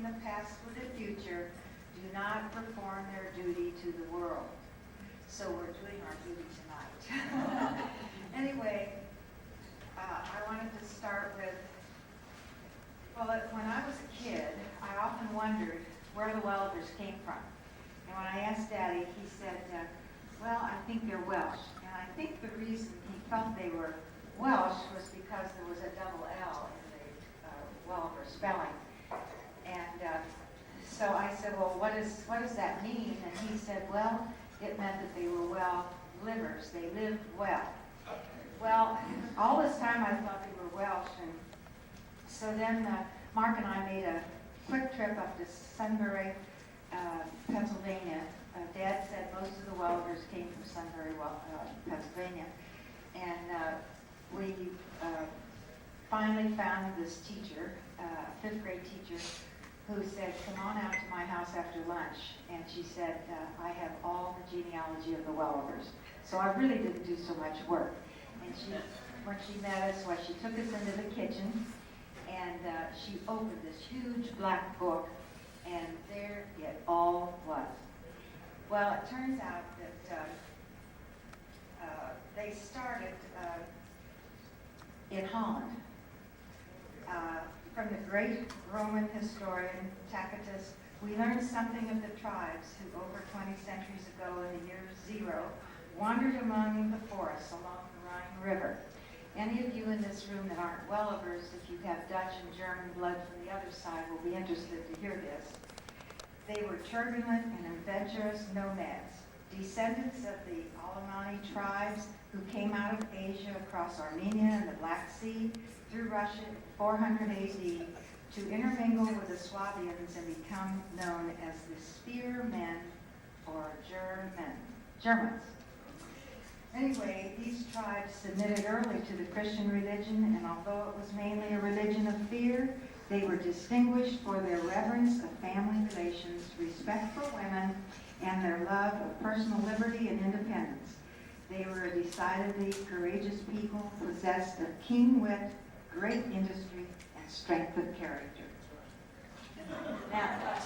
the past with the future do not perform their duty to the world. So we're doing our duty tonight. Anyway, I wanted to start with, well, when I was a kid, I often wondered where the Wellivers came from. And when I asked Daddy, he said, well, I think they're Welsh. And I think the reason he felt they were Welsh was because there was a double L in the Welliver spelling. And so I said, well, what does that mean? And he said, well, it meant that they were well-livers. They lived well. Well, all this time I thought they were Welsh. And so then Mark and I made a quick trip up to Sunbury, Pennsylvania. Dad said most of the Wellivers came from Sunbury, Pennsylvania. And we finally found this teacher, fifth grade teacher, who said, come on out to my house after lunch. And she said, I have all the genealogy of the Wellivers. So I really didn't do so much work. And when she met us, she took us into the kitchen, and she opened this huge black book, and there it all was. Well, it turns out that they started in Holland. From the great Roman historian Tacitus, we learned something of the tribes who over 20 centuries ago in the year 0 wandered among the forests along the Rhine River. Any of you in this room that aren't Wellivers, if you have Dutch and German blood from the other side, will be interested to hear this. They were turbulent and adventurous nomads, descendants of the Alemanni tribes who came out of Asia across Armenia and the Black Sea through Russia in 400 AD to intermingle with the Swabians and become known as the Spearmen or Germans. Anyway, these tribes submitted early to the Christian religion, and although it was mainly a religion of fear, they were distinguished for their reverence of family relations, respect for women, and their love of personal liberty and independence. They were a decidedly courageous people, possessed of keen wit, great industry, and strength of character. Now,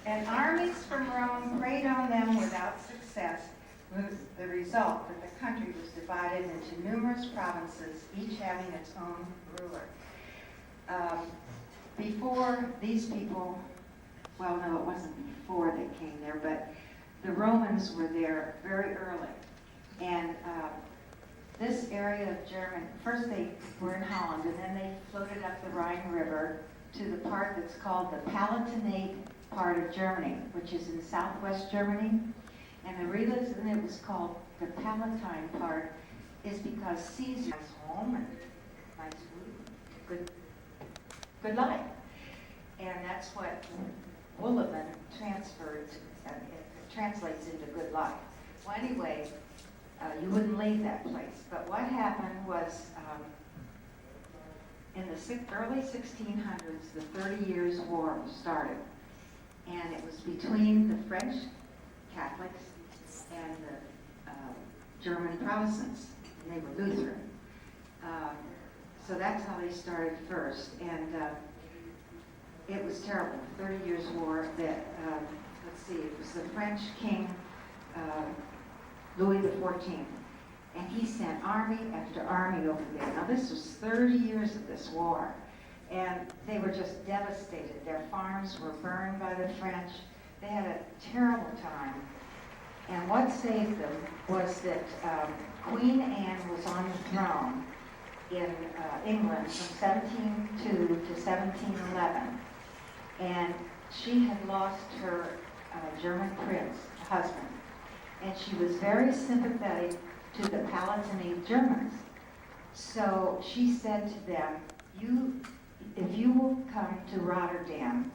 and armies from Rome preyed on them without success, with the result that the country was divided into numerous provinces, each having its own ruler. Before these people, well, no, it wasn't before they came there, but the Romans were there very early. And this area of Germany, first they were in Holland, and then they floated up the Rhine River to the part that's called the Palatinate part of Germany, which is in southwest Germany. And the reason it was called the Palatine part is because Caesar was home and nice food, good life. And that's what Welliver translates into good life. Well, anyway, you wouldn't leave that place. But what happened was in the early 1600s, the 30 Years' War started. And it was between the French Catholics and the German Protestants, and they were Lutheran. So that's how they started first, and it was terrible. 30 Years' War. That let's see, it was the French King Louis XIV, and he sent army after army over there. Now this was 30 years of this war, and they were just devastated. Their farms were burned by the French. They had a terrible time. And what saved them was that Queen Anne was on the throne in England from 1702 to 1711. And she had lost her German prince husband. And she was very sympathetic to the Palatinate Germans. So she said to them, if you will come to Rotterdam,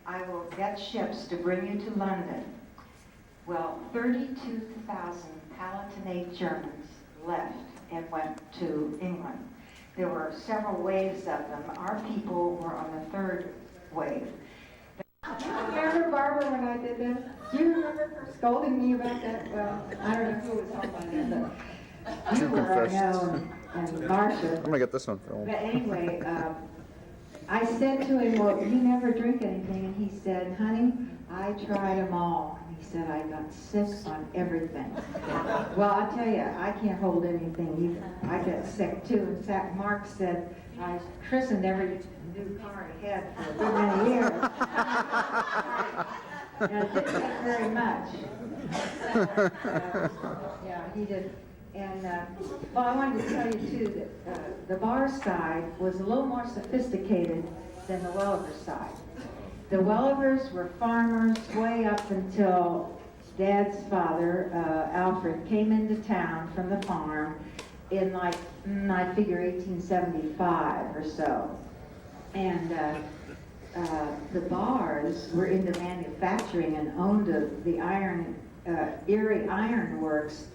I will get ships to bring you to London. Well, 32,000 Palatinate Germans left and went to England. There were several waves of them. Our people were on the third wave. Do you remember, Barbara, when I did this? Do you remember her scolding me about that? Well, I don't know who was home by then, but you were, I know, and Marcia. I'm gonna get this one filmed. But anyway, I said to him, well, you never drink anything. And he said, honey, I tried them all. And he said, I got sick on everything. Well, I tell you, I can't hold anything either. I get sick too. In fact, Mark said, I christened every new car he had for a good many years. And it didn't take very much. Yeah, he did. And, well, I wanted to tell you, too, that the bar side was a little more sophisticated than the Welliver side. The Wellivers were farmers way up until Dad's father, Alfred, came into town from the farm in, like, I figure 1875 or so. And the bars were into manufacturing and owned the Erie Iron Works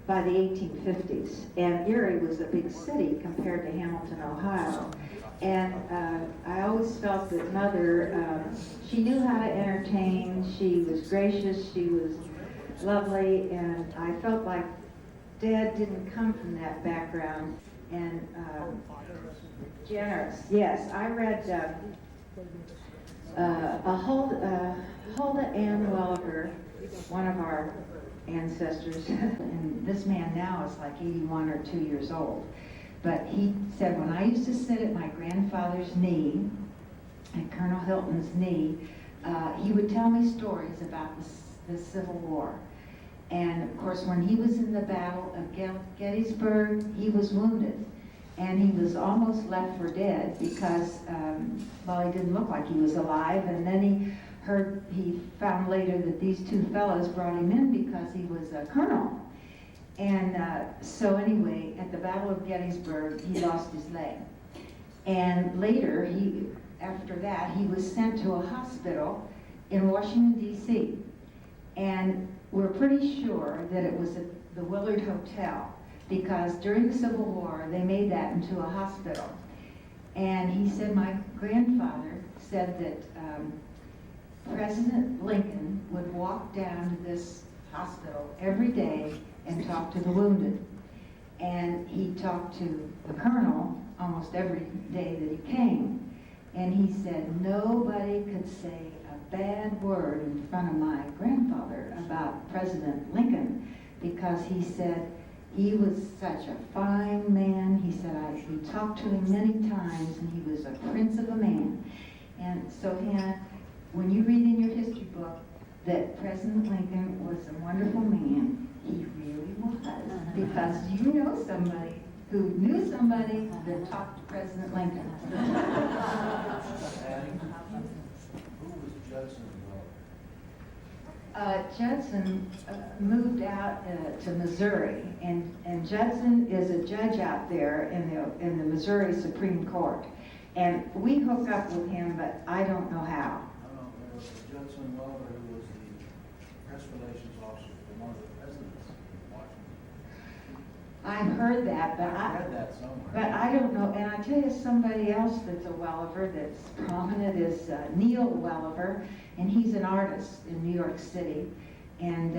by the 1850s. And Erie was a big city compared to Hamilton, Ohio. And I always felt that Mother, she knew how to entertain, she was gracious, she was lovely, and I felt like Dad didn't come from that background. And generous, yes. I read Huldah Ann Welliver, one of our ancestors, and this man now is like 81 or 2 years old. But he said, when I used to sit at my grandfather's knee, at Colonel Hilton's knee, he would tell me stories about the Civil War. And of course, when he was in the Battle of Gettysburg, he was wounded. And he was almost left for dead because, well, he didn't look like he was alive. And then he found later that these two fellows brought him in because he was a colonel. And so anyway, at the Battle of Gettysburg, he lost his leg. And later, after that, he was sent to a hospital in Washington, D.C. And we're pretty sure that it was at the Willard Hotel, because during the Civil War, they made that into a hospital. And he said, my grandfather said that President Lincoln would walk down to this hospital every day and talk to the wounded. And he talked to the colonel almost every day that he came. And he said nobody could say a bad word in front of my grandfather about President Lincoln, because he said he was such a fine man. He said he talked to him many times, and he was a prince of a man. And so, Hannah, when you read in your history book that President Lincoln was a wonderful man, he really was, because you know somebody who knew somebody that talked to President Lincoln. Who was Judson? Judson moved out to Missouri, and Judson is a judge out there in the Missouri Supreme Court. And we hook up with him, but I don't know how. There was Judson Welliver, who was the press relations officer for one of the presidents in Washington. I've heard that, but I read that somewhere. But I don't know. And I tell you, somebody else that's a Welliver that's prominent is Neil Welliver, and he's an artist in New York City. And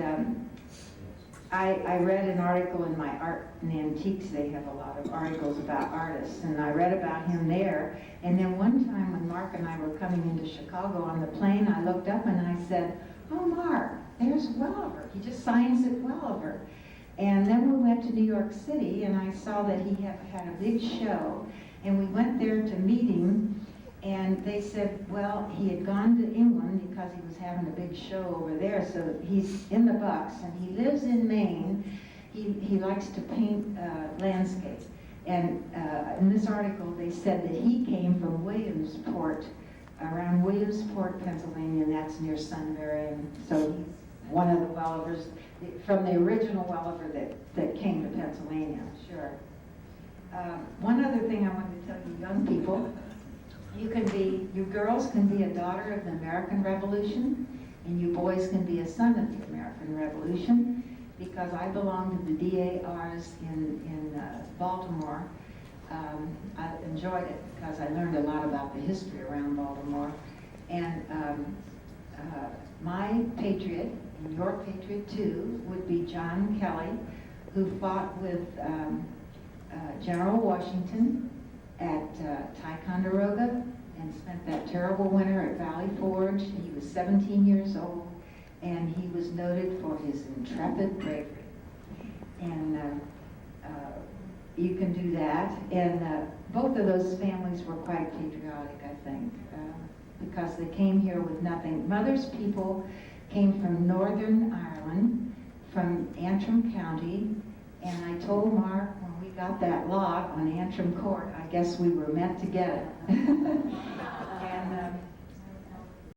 I read an article in my Art and Antiques. They have a lot of articles about artists, and I read about him there. And then one time when Mark and I were coming into Chicago on the plane, I looked up and I said, oh, Mark, there's Welliver. He just signs at Welliver. And then we went to New York City, and I saw that he had a big show, and we went there to meet him, and they said, well, he had gone to England because he was having a big show over there, so he's in the Bucks, and he lives in Maine. He likes to paint landscape. And in this article, they said that he came from Williamsport, around Williamsport, Pennsylvania, and that's near Sunbury, and so he's one of the Wellivers, from the original Welliver that came to Pennsylvania, sure. One other thing I wanted to tell you young people, you girls can be a daughter of the American Revolution, and you boys can be a son of the American Revolution, because I belong to the DARs in Baltimore. I enjoyed it because I learned a lot about the history around Baltimore. And my patriot, and your patriot too, would be John Kelly, who fought with General Washington at Ticonderoga terrible winter at Valley Forge. He was 17 years old, and he was noted for his intrepid bravery. And you can do that. And both of those families were quite patriotic, I think, because they came here with nothing. Mother's people came from Northern Ireland, from Antrim County, and I told Mark when we got that lot on Antrim Court, I guess we were meant to get it. And